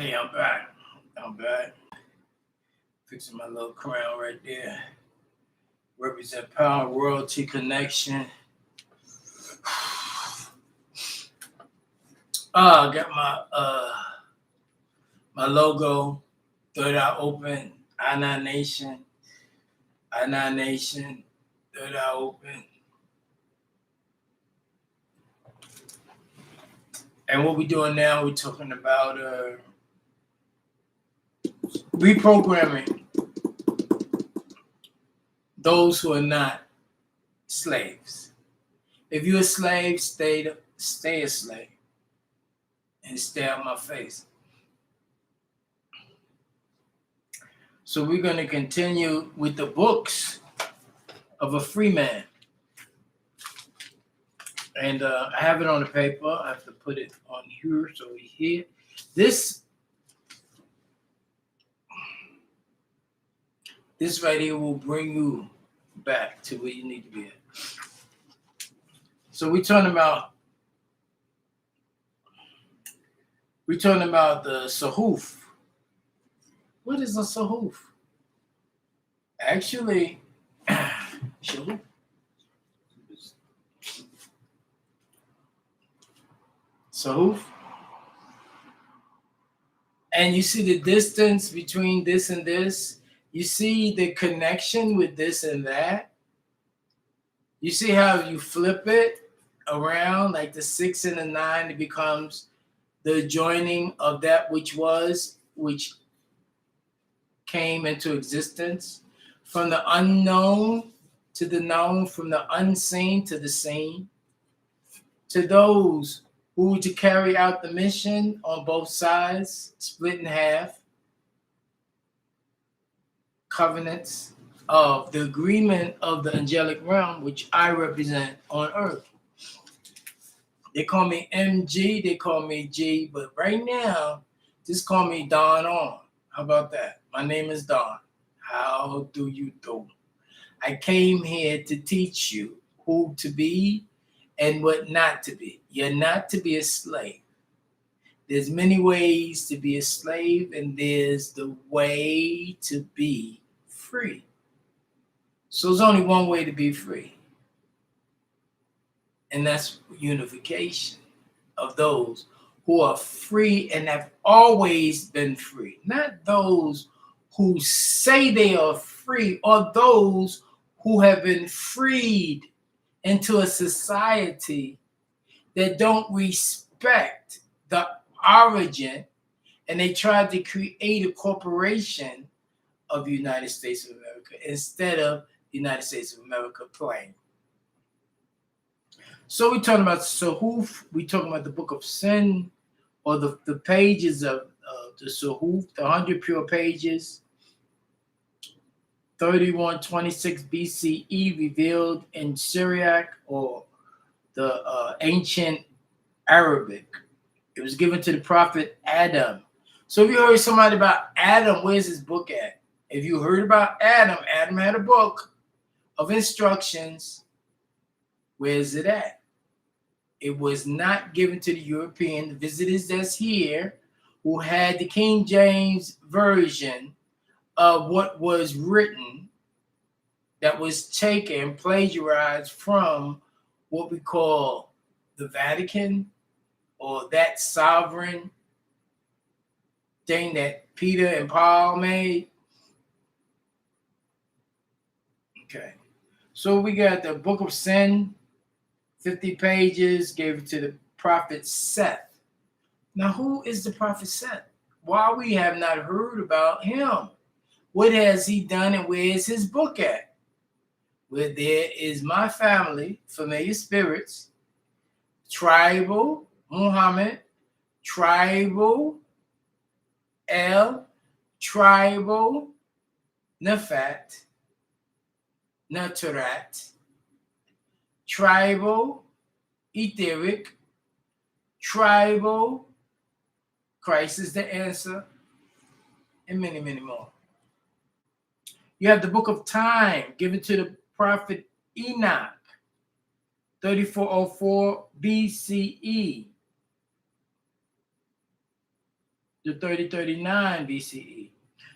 Hey, I'm back. I'm back. Fixing my little crown right there. Represent power, royalty, connection. I got my logo, third eye open, I9 Nation, I9 Nation, third eye open. And what we're doing now, we're talking about reprogramming those who are not slaves. If you're a slave, stay a slave and stay out my face. So we're going to continue with the books of a free man. And I have it on the paper. I have to put it on here so we hear. This right here will bring you back to where you need to be at. So we're talking about the Sahuf. What is a Sahuf? Actually, Sahuf. And you see the distance between this and this. You see the connection with this and that. You see how you flip it around, like the 6 and the 9, it becomes the joining of that which came into existence. From the unknown to the known, from the unseen to the seen. To those who to carry out the mission on both sides, split in half. Covenants of the agreement of the angelic realm, which I represent on earth. They call me MG, they call me G, but right now, just call me Don On. How about that? My name is Don. How do you do? I came here to teach you who to be and what not to be. You're not to be a slave. There's many ways to be a slave, and there's the way to be free. So there's only one way to be free, and that's unification of those who are free and have always been free, not those who say they are free or those who have been freed into a society that don't respect the origin, and they tried to create a corporation of the United States of America instead of the United States of America plain. So we're talking about Sahuf, we're talking about the book of sin, or the pages of the Sahuf, the 100 pure pages, 3126 BCE, revealed in Syriac or the ancient Arabic. It was given to the prophet Adam. So if you heard somebody about Adam, where's his book at? If you heard about Adam, Adam had a book of instructions. Where's it at? It was not given to the European visitors that's here who had the King James Version of what was written that was taken, plagiarized from what we call the Vatican, or that sovereign thing that Peter and Paul made. Okay. So we got the book of sin, 50 pages, gave it to the prophet Seth. Now, who is the prophet Seth? Why we have not heard about him? What has he done, and where is his book at? Where there is my family, familiar spirits, tribal, Muhammad, tribal, El, tribal, Nafat, Naturat, tribal, etheric, tribal, Christ is the answer, and many, many more. You have the book of time given to the prophet Enoch, 3404 BCE. to 3039 BCE.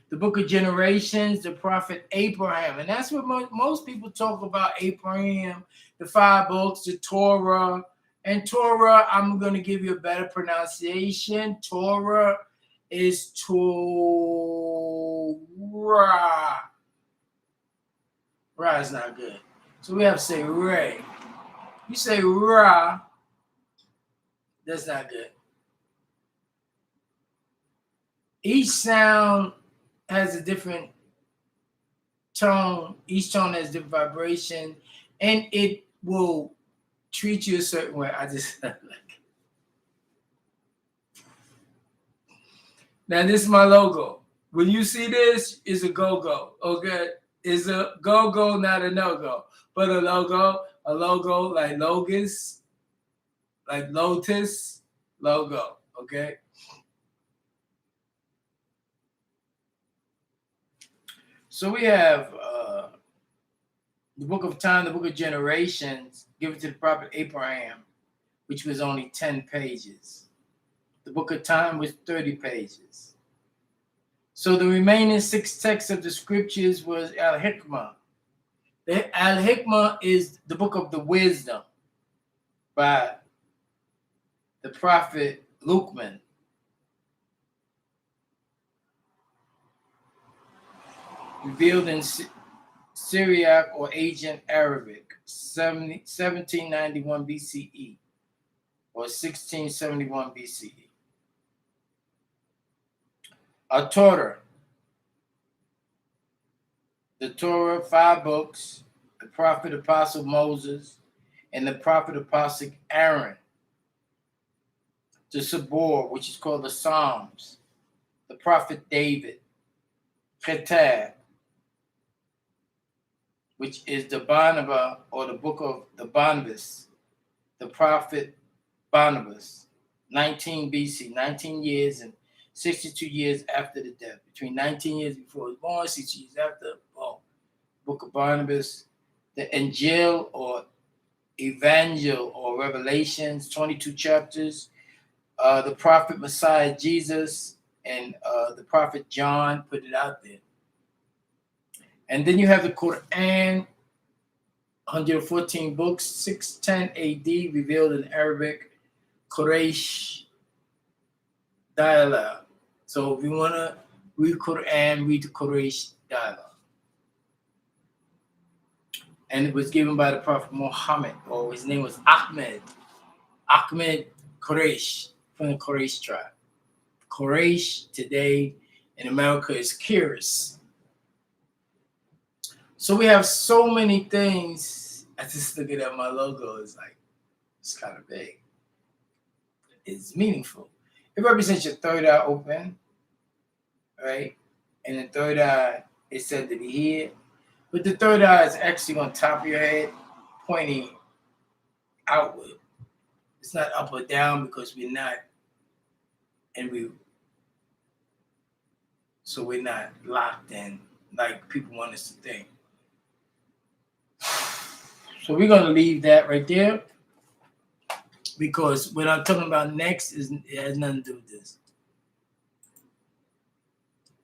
The book of Generations, the prophet Abraham. And that's what most people talk about, Abraham, the 5 books, the Torah. And Torah, I'm going to give you a better pronunciation. Torah is Torah. Ra is not good. So we have to say Ray. You say Ra, that's not good. Each sound has a different tone. Each tone has different vibration, and it will treat you a certain way. I just like. Now this is my logo. When you see this, it's a go-go. Okay, it's a go-go, not a no-go, but a logo like Logos, like Lotus, logo. Okay. So we have the book of time, the book of generations, given to the prophet Abraham, which was only 10 pages. The book of time was 30 pages. So the remaining 6 texts of the scriptures was Al-Hikmah. The Al-Hikmah is the book of the wisdom by the prophet Luqman. Revealed in Syriac or ancient Arabic, 1791 BCE or 1671 BCE. A Torah. The Torah, 5 books, the prophet apostle Moses, and the prophet apostle Aaron. The Sabor, which is called the Psalms, the prophet David, Ketab, which is the Barnabas or the book of the Barnabas, the prophet Barnabas, 19 BC, 19 years and 62 years after the death. Between 19 years before he was born, 60 years after, book of Barnabas, the Injil or Evangel or Revelations, 22 chapters, the prophet Messiah Jesus, and the prophet John put it out there. And then you have the Quran, 114 books, 610 AD, revealed in Arabic, Quraysh dialogue. So if you want to read Quran, read the Quraysh dialogue. And it was given by the Prophet Muhammad, or his name was Ahmed Quraysh, from the Quraysh tribe. Quraysh today in America is Kiris. So we have so many things. I just looking at my logo, it's like, it's kind of big. It's meaningful. It represents your third eye open, right? And the third eye is said to be here. But the third eye is actually on top of your head, pointing outward. It's not up or down because we're not, so we're not locked in like people want us to think. So we're going to leave that right there because what I'm talking about next it has nothing to do with this.